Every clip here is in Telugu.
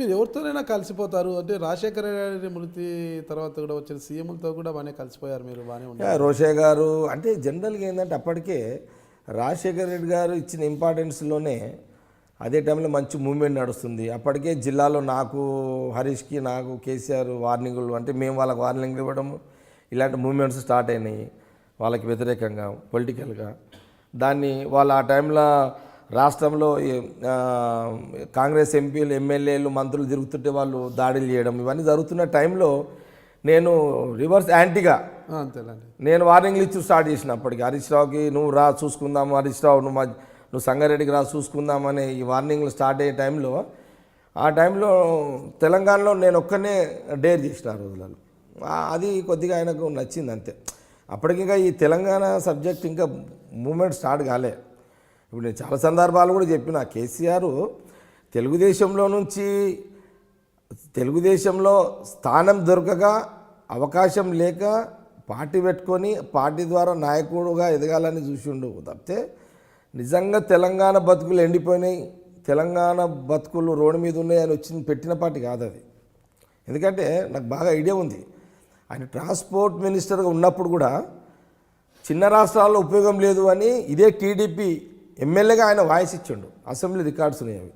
మీరు ఎవరితోనైనా కలిసిపోతారు అంటే రాజశేఖర రెడ్డి మృతి తర్వాత కూడా వచ్చిన సీఎంలతో కూడా బాగానే కలిసిపోయారు మీరు బాగానే ఉంటారు. రోషే గారు అంటే జనరల్గా ఏంటంటే అప్పటికే రాజశేఖర రెడ్డి గారు ఇచ్చిన ఇంపార్టెన్స్లోనే అదే టైంలో మంచి మూవ్మెంట్ నడుస్తుంది. అప్పటికే జిల్లాలో నాకు హరీష్కి నాకు కేసీఆర్ వార్నింగులు అంటే మేము వాళ్ళకి వార్నింగ్లు ఇవ్వడం ఇలాంటి మూవ్మెంట్స్ స్టార్ట్ అయినాయి వాళ్ళకి వ్యతిరేకంగా పొలిటికల్గా. దాన్ని వాళ్ళు ఆ టైంలో రాష్ట్రంలో కాంగ్రెస్ ఎంపీలు ఎమ్మెల్యేలు మంత్రులు తిరుగుతుంటే వాళ్ళు దాడులు చేయడం ఇవన్నీ జరుగుతున్న టైంలో నేను రివర్స్ యాంటీగా అంతేనండి నేను వార్నింగ్లు ఇచ్చి స్టార్ట్ చేసిన. అప్పటికి హరీష్ రావుకి నువ్వు రా చూసుకుందాము, హరీష్ రావు నువ్వు సంగారెడ్డికి రా చూసుకుందామనే ఈ వార్నింగ్లు స్టార్ట్ అయ్యే టైంలో ఆ టైంలో తెలంగాణలో నేను ఒక్కనే డేర్ చేసిన ఆ రోజులలో. అది కొద్దిగా ఆయనకు నచ్చింది అంతే. అప్పటికింకా ఈ తెలంగాణ సబ్జెక్ట్ ఇంకా మూమెంట్ స్టార్ట్ కాలే. ఇప్పుడు నేను చాలా సందర్భాలు కూడా చెప్పిన కేసీఆర్ తెలుగుదేశంలో స్థానం దొరకక అవకాశం లేక పార్టీ పెట్టుకొని పార్టీ ద్వారా నాయకుడుగా ఎదగాలని చూసిండు తప్పితే నిజంగా తెలంగాణ బతుకులు ఎండిపోయినాయి, తెలంగాణ బతుకులు రోడ్డు మీద ఉన్నాయి అని వచ్చింది పెట్టిన పార్టీ కాదు అది. ఎందుకంటే నాకు బాగా ఐడియా ఉంది. ఆయన ట్రాన్స్పోర్ట్ మినిస్టర్గా ఉన్నప్పుడు కూడా చిన్న రాష్ట్రాల్లో ఉపయోగం లేదు అని ఇదే టీడీపీ ఎమ్మెల్యేగా ఆయన వాయిస్ ఇచ్చిండు. అసెంబ్లీ రికార్డ్స్ ఉన్నాయి అవి.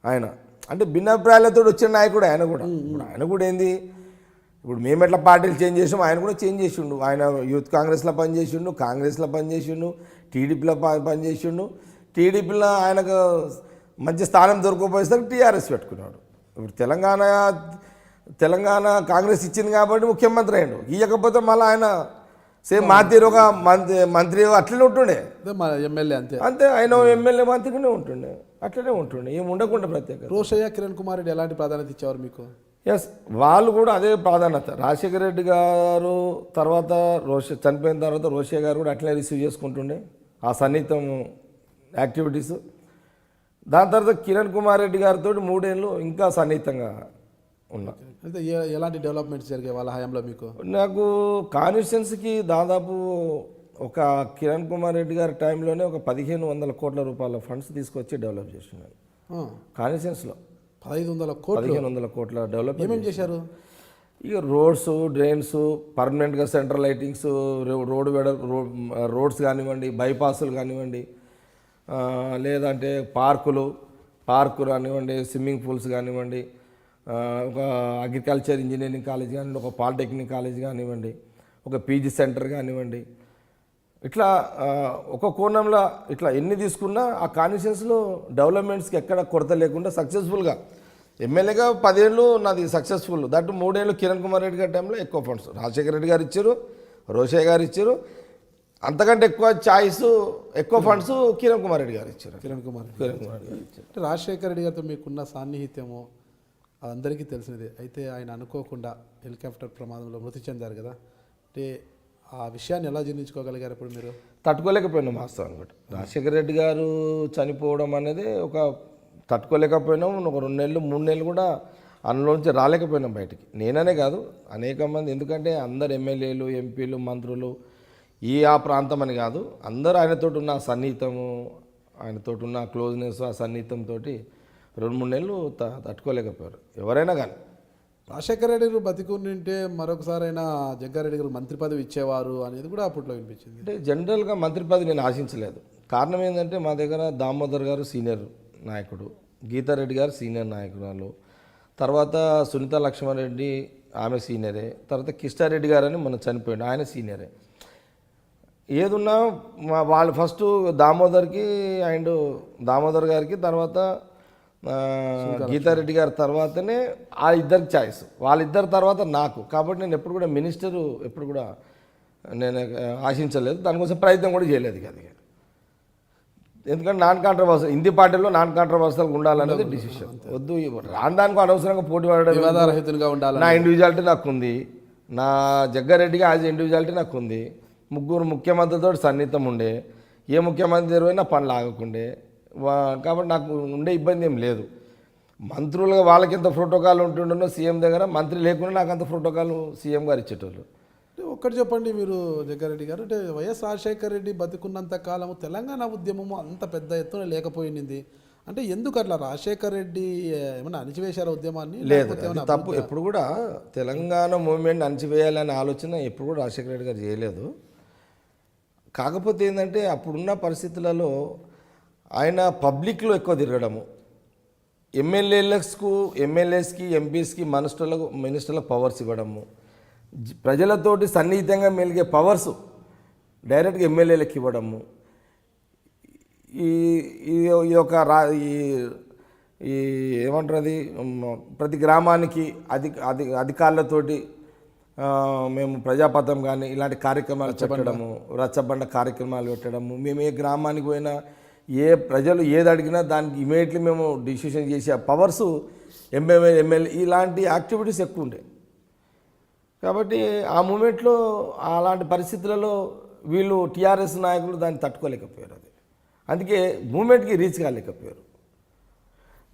ఆయన అంటే భిన్నాభిప్రాయాలతో వచ్చిన నాయకుడు ఆయన కూడా. ఆయన కూడా ఏంది ఇప్పుడు మేము ఎట్లా పార్టీలు చేంజ్ చేసాం ఆయన కూడా చేంజ్ చేసిండు. ఆయన యూత్ కాంగ్రెస్లో పనిచేసిండు, కాంగ్రెస్లో పనిచేసిండు, టీడీపీలో పనిచేసిండు. టీడీపీలో ఆయనకు మంచి స్థానం దొరకకపోయేసరికి టీఆర్ఎస్ పెట్టుకున్నాడు. ఇప్పుడు తెలంగాణ కాంగ్రెస్ ఇచ్చింది కాబట్టి ముఖ్యమంత్రి అయ్యాడు. ఇవ్వకపోతే మళ్ళీ ఆయన సేమ్ మాతీరు ఒక మంత్రి అట్లనే ఉంటుండే, ఎమ్మెల్యే అంతే. ఆయన ఎమ్మెల్యే మంత్రిగానే ఉంటుండే, అట్లనే ఉంటుండే, ఏమి ఉండకుండా ప్రత్యేక. రోషయ్య కిరణ్ కుమార్ రెడ్డి ఎలాంటి ప్రాధాన్యత ఇచ్చేవారు మీకు? ఎస్, వాళ్ళు కూడా అదే ప్రాధాన్యత. రాజశేఖర రెడ్డి గారు తర్వాత చనిపోయిన తర్వాత రోషయ్య గారు కూడా అట్లనే రిసీవ్ చేసుకుంటుండే ఆ సన్నిహితం యాక్టివిటీస్. దాని తర్వాత కిరణ్ కుమార్ రెడ్డి గారితో 3 ఏళ్ళు ఇంకా సన్నిహితంగా ఉన్నా. అయితే ఎలాంటి డెవలప్మెంట్స్ జరిగాయి వాళ్ళ హయాంలో మీకు? నాకు కాన్స్టిట్యున్సీకి దాదాపు ఒక కిరణ్ కుమార్ రెడ్డి గారి టైంలోనే ఒక 1500 కోట్ల రూపాయల ఫండ్స్ తీసుకొచ్చి డెవలప్ చేసినాను కాన్స్టిట్యున్సీలో. 1500 కోట్ల డెవలప్ ఏమేమి చేశారు? ఇక రోడ్స్, డ్రైన్స్, పర్మనెంట్గా సెంట్రల్ లైటింగ్స్, రోడ్స్ కానివ్వండి, బైపాసులు కానివ్వండి, లేదంటే పార్కులు కానివ్వండి, స్విమ్మింగ్ పూల్స్ కానివ్వండి, ఒక అగ్రికల్చర్ ఇంజనీరింగ్ కాలేజ్ కానివ్వండి, ఒక పాలిటెక్నిక్ కాలేజ్ కానివ్వండి, ఒక పీజీ సెంటర్ కానివ్వండి, ఇట్లా ఒక కోణంలో ఇట్లా ఎన్ని తీసుకున్నా ఆ కాన్స్టిట్యున్సీలో డెవలప్మెంట్స్కి ఎక్కడ కొరత లేకుండా సక్సెస్ఫుల్గా ఎమ్మెల్యేగా 10 ఏళ్ళు నాది సక్సెస్ఫుల్. దట్ 3 ఏళ్ళు కిరణ్ కుమార్ రెడ్డి గారి టైంలో ఎక్కువ ఫండ్స్ రాజశేఖర రెడ్డి గారు ఇచ్చారు, రోషయ్య గారు ఇచ్చారు. అంతకంటే ఎక్కువ ఛాయిస్, ఎక్కువ ఫండ్స్ కిరణ్ కుమార్ రెడ్డి గారు ఇచ్చారు. కిరణ్ కుమార్ రెడ్డి ఇచ్చారు. రాజశేఖర రెడ్డి గారితో మీకున్న సాన్నిహిత్యము అదందరికీ తెలిసినదే. అయితే ఆయన అనుకోకుండా హెలికాప్టర్ ప్రమాదంలో మృతి చెందారు కదా, అంటే ఆ విషయాన్ని ఎలా జీర్ణించుకోగలిగారు ఇప్పుడు మీరు? తట్టుకోలేకపోయినాం వాస్తవం కూడా. రాజశేఖర రెడ్డి గారు చనిపోవడం అనేది ఒక తట్టుకోలేకపోయినాం. ఒక 2 నెలలు 3 నెలలు కూడా అందులోంచి రాలేకపోయినాం బయటికి. నేననే కాదు, అనేక మంది. ఎందుకంటే అందరు ఎమ్మెల్యేలు, ఎంపీలు, మంత్రులు ఆ ప్రాంతం అని కాదు, అందరూ ఆయనతో ఉన్న సన్నిహితము, ఆయనతో ఉన్న క్లోజ్నెస్, ఆ సన్నిహితంతో 2-3 నెలలు తట్టుకోలేకపోయారు ఎవరైనా కానీ. రాజశేఖర రెడ్డి గారు బతికుంటే మరొకసారి అయినా జగ్గారెడ్డి గారు మంత్రి పదవి ఇచ్చేవారు అనేది కూడా అప్పట్లో వినిపించింది. అంటే జనరల్గా మంత్రి పదవి నేను ఆశించలేదు. కారణం ఏంటంటే మా దగ్గర దామోదర్ గారు సీనియర్ నాయకుడు, గీతారెడ్డి గారు సీనియర్ నాయకురాలు, తర్వాత సునీత లక్ష్మారెడ్డి ఆమె సీనియరే, తర్వాత కిష్టారెడ్డి గారు అని మనం చనిపోయాడు ఆయన సీనియరే. ఏదున్నా వాళ్ళు ఫస్ట్ దామోదర్ గారికి తర్వాత గీతారెడ్డి గారి తర్వాతనే ఆ ఇద్దరికి ఛాయిస్, వాళ్ళిద్దరి తర్వాత నాకు. కాబట్టి నేను ఎప్పుడు కూడా మినిస్టరు ఎప్పుడు కూడా నేను ఆశించలేదు, దానికోసం ప్రయత్నం కూడా చేయలేదు అది. ఎందుకంటే నాన్ కాంట్రవర్సల్, హిందీ పార్టీలో నాన్ కాంట్రవర్సల్గా ఉండాలనేది డిసిషన్. వద్దు రాని దానికి అనవసరంగా పోటీ పడడం ఉండాలి. నా ఇండివిజువాలిటీ నాకు ఉంది, నా జగ్గారెడ్డిగా యాజ్ ఇండివిజువాలిటీ నాకు ఉంది. 3 ముఖ్యమంత్రులతో సన్నిహితం ఉండే, ఏ ముఖ్యమంత్రి ఎరువైనా పనులు ఆగకుండే. కాబట్టి నాకు ఉండే ఇబ్బంది ఏం లేదు. మంత్రులుగా వాళ్ళకి ఎంత ప్రోటోకాల్ ఉంటుండో సీఎం దగ్గర, మంత్రి లేకుండా నాకు అంత ప్రోటోకాల్ సీఎం గారు ఇచ్చేటోళ్ళు. ఒక్కటి చెప్పండి మీరు జగ్గారెడ్డి గారు, అంటే వైఎస్ రాజశేఖర రెడ్డి బతికున్నంత కాలము తెలంగాణ ఉద్యమము అంత పెద్ద ఎత్తున లేకపోయింది. అంటే ఎందుకు అట్లా రాజశేఖర్ రెడ్డి ఏమన్నా అణిచివేశారా ఉద్యమాన్ని? లేదు, లేకపోతే అది ఏమన్నా తప్పు. ఎప్పుడు కూడా తెలంగాణ మూవ్మెంట్ అణచివేయాలనే ఆలోచన ఎప్పుడు కూడా రాజశేఖర రెడ్డి గారు చేయలేదు. కాకపోతే ఏంటంటే అప్పుడున్న పరిస్థితులలో ఆయన పబ్లిక్లో ఎక్కువ తిరగడము, ఎమ్మెల్యేస్కి ఎంపీస్కి మినిస్టర్లకు పవర్స్ ఇవ్వడము, ప్రజలతోటి సన్నిహితంగా మెలిగే పవర్స్ డైరెక్ట్గా ఎమ్మెల్యేలకు ఇవ్వడము, ఈ ఏమంటారు అది ప్రతి గ్రామానికి అధికారులతోటి మేము ప్రజాపథం కానీ ఇలాంటి కార్యక్రమాలు పెట్టడము, రచ్చబండ కార్యక్రమాలు పెట్టడము, మేము ఏ గ్రామానికి పోయినా ఏ ప్రజలు ఏది అడిగినా దానికి ఇమీడియట్లీ మేము డిసిషన్ చేసే పవర్స్ ఎమ్మెల్యే ఇలాంటి యాక్టివిటీస్ ఎక్కువ ఉండే. కాబట్టి ఆ మూమెంట్లో అలాంటి పరిస్థితులలో వీళ్ళు టీఆర్ఎస్ నాయకులు దాన్ని తట్టుకోలేకపోయారు. అది అందుకే మూమెంట్కి రీచ్ కాలేకపోయారు.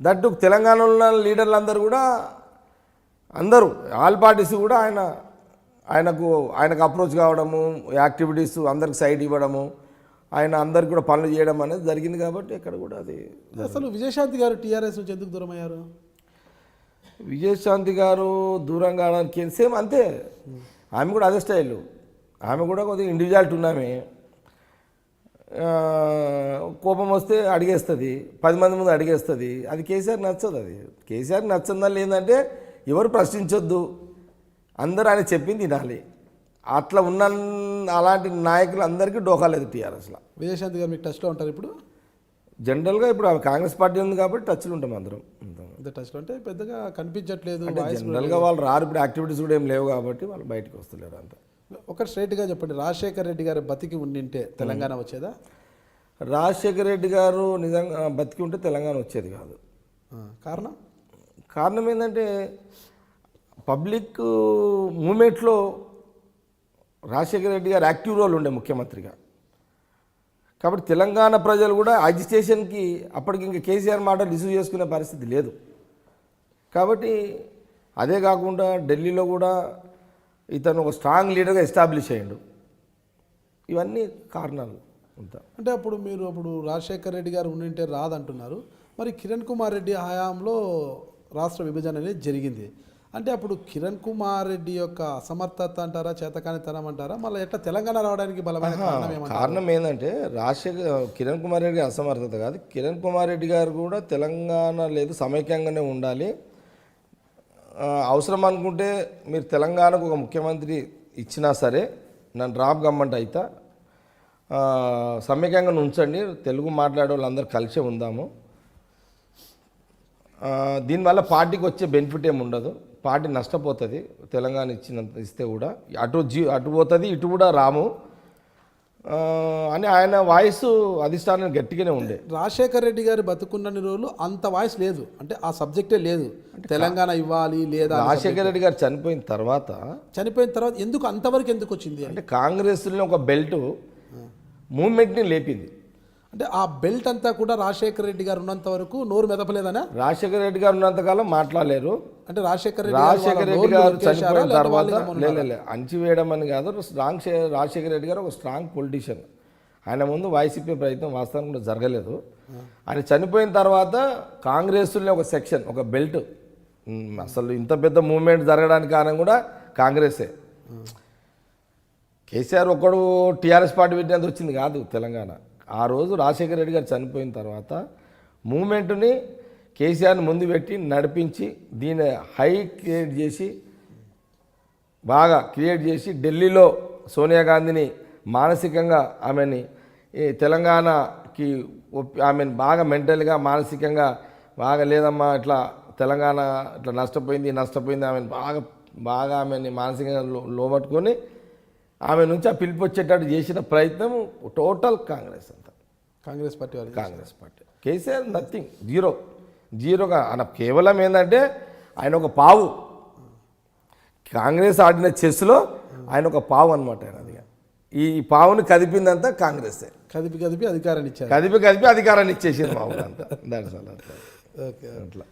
దట్టు తెలంగాణలో ఉన్న లీడర్లు అందరూ కూడా ఆల్ పార్టీస్ కూడా ఆయనకు అప్రోచ్ కావడము, యాక్టివిటీస్ అందరికి సైడ్ ఇవ్వడము, ఆయన అందరికి కూడా పనులు చేయడం అనేది జరిగింది. కాబట్టి ఇక్కడ కూడా అది అసలు విజయశాంతి గారు టీఆర్ఎస్ నుంచి ఎందుకు దూరం అయ్యారు? విజయశాంతి గారు దూరం కావడానికి సేమ్ అంతే, ఆమె కూడా అదే స్టైల్. ఆమె కూడా కొద్దిగా ఇండివిజువాలిటీ ఉన్నామే, కోపం వస్తే అడిగేస్తుంది, 10 మంది ముందు అడిగేస్తుంది. అది కేసీఆర్ నచ్చదు. అది కేసీఆర్ నచ్చందని ఏంటంటే ఎవరు ప్రశ్నించొద్దు, అందరూ ఆయన చెప్పింది తినాలి. అట్లా ఉన్న అలాంటి నాయకులు అందరికీ డోకాలేదు టీఆర్ఎస్లో. విజయశాంతి గారు మీకు టచ్లో ఉంటారు ఇప్పుడు? జనరల్గా ఇప్పుడు కాంగ్రెస్ పార్టీ ఉంది కాబట్టి టచ్లు ఉంటాం అందరం. టచ్లో అంటే పెద్దగా కనిపించట్లేదు. జనరల్గా వాళ్ళు రారు, ఇప్పుడు యాక్టివిటీస్ కూడా ఏం లేవు కాబట్టి వాళ్ళు బయటకు వస్తలేరు అంత. ఒక స్ట్రైట్గా చెప్పండి, రాజశేఖర్ రెడ్డి గారు బతికి ఉండింటే తెలంగాణ వచ్చేదా? రాజశేఖర రెడ్డి గారు నిజంగా బతికి ఉంటే తెలంగాణ వచ్చేది కాదు. కారణం ఏంటంటే పబ్లిక్ మూమెంట్లో రాజశేఖర రెడ్డి గారు యాక్టివ్ రోల్ ఉండే ముఖ్యమంత్రిగా. కాబట్టి తెలంగాణ ప్రజలు కూడా అజిటేషన్కి అప్పటికి ఇంకా కేసీఆర్ మాట రిసీవ్ చేసుకునే పరిస్థితి లేదు. కాబట్టి అదే కాకుండా ఢిల్లీలో కూడా ఇతను ఒక స్ట్రాంగ్ లీడర్గా ఎస్టాబ్లిష్ అయ్యాడు. ఇవన్నీ కారణాలు ఉంటాయి. అంటే అప్పుడు రాజశేఖర్ రెడ్డి గారు ఉండింటే రాదంటున్నారు. మరి కిరణ్ కుమార్ రెడ్డి హయాంలో రాష్ట్ర విభజన అనేది జరిగింది. అంటే అప్పుడు కిరణ్ కుమార్ రెడ్డి యొక్క అసమర్థత అంటారా, చేతకానితనం అంటారా, మళ్ళీ ఎట్లా తెలంగాణ రావడానికి బలమైన కారణం ఏంటంటే కిరణ్ కుమార్ రెడ్డి అసమర్థత కాదు. కిరణ్ కుమార్ రెడ్డి గారు కూడా తెలంగాణ లేదు సమైక్యంగానే ఉండాలి, అవసరం అనుకుంటే మీరు తెలంగాణకు ఒక ముఖ్యమంత్రి ఇచ్చినా సరే నన్ను డ్రాప్ గమ్మంట అయితే సమైక్యంగా ఉంచండి, తెలుగు మాట్లాడే వాళ్ళందరూ కలిసే ఉందాము, దీనివల్ల పార్టీకి వచ్చే బెనిఫిట్ ఏమి ఉండదు, పార్టీ నష్టపోతుంది తెలంగాణ ఇస్తే కూడా, అటు పోతుంది ఇటు కూడా రాము అని ఆయన వాయిస్ అధిష్టానం గట్టిగానే ఉండే. రాజశేఖర్ రెడ్డి గారు బతుకున్నన్ని రోజులు అంత వాయిస్ లేదు, అంటే ఆ సబ్జెక్టే లేదు, తెలంగాణ ఇవ్వాలి లేదా. రాజశేఖర్ రెడ్డి గారు చనిపోయిన తర్వాత ఎందుకు అంతవరకు ఎందుకు వచ్చింది అంటే కాంగ్రెస్లో ఒక బెల్ట్ మూవ్మెంట్ని లేపింది. అంటే ఆ బెల్ట్ అంతా కూడా రాజశేఖర్ రెడ్డి గారు ఉన్నంత వరకు నోరు మెదపలేదనా? రాజశేఖర్ రెడ్డి గారు ఉన్నంతకాలం మాట్లాడలేరు. అంటే రాజశేఖర్ రెడ్డి గారు చనిపోయిన తర్వాత అణచివేయడం అని కాదు, రాజశేఖర్ రెడ్డి గారు ఒక స్ట్రాంగ్ పొలిటీషియన్. ఆయన ముందు వాయిస్ ఇప్పే ప్రయత్నం వాస్తవానికి కూడా జరగలేదు. ఆయన చనిపోయిన తర్వాత కాంగ్రెస్లో ఒక సెక్షన్, ఒక బెల్ట్, అసలు ఇంత పెద్ద మూవ్మెంట్ జరగడానికి కారణం కూడా కాంగ్రెసే. కేసీఆర్ ఒక్కడు టీఆర్ఎస్ పార్టీ పెట్టినంత వచ్చింది కాదు తెలంగాణ. ఆ రోజు రాజశేఖర రెడ్డి గారు చనిపోయిన తర్వాత మూమెంట్ని కేసీఆర్ని ముందు పెట్టి నడిపించి దీన్ని బాగా క్రియేట్ చేసి ఢిల్లీలో సోనియా గాంధీని మానసికంగా ఆమెని తెలంగాణకి ఆమెను బాగా మెంటల్గా మానసికంగా బాగా లేదమ్మా ఇట్లా తెలంగాణ ఇట్లా నష్టపోయింది ఆమెను బాగా ఆమెని మానసికంగా లోబట్టుకొని ఆమె నుంచి ఆ పిలుపు వచ్చేటట్టు చేసిన ప్రయత్నం total Congress party. KCR nothing, జీరోగా ఆయన కేవలం ఏంటంటే ఆయన ఒక పావు, కాంగ్రెస్ ఆడిన చెస్లో ఆయన ఒక పావు అనమాట. ఆయన అది ఈ పావుని కదిపిందంతా కాంగ్రెసే, కదిపి అధికారాన్ని ఇచ్చారు, కదిపి అధికారాన్ని ఇచ్చేసింది మా ఊరంతా. దాని ఓకే అట్లా.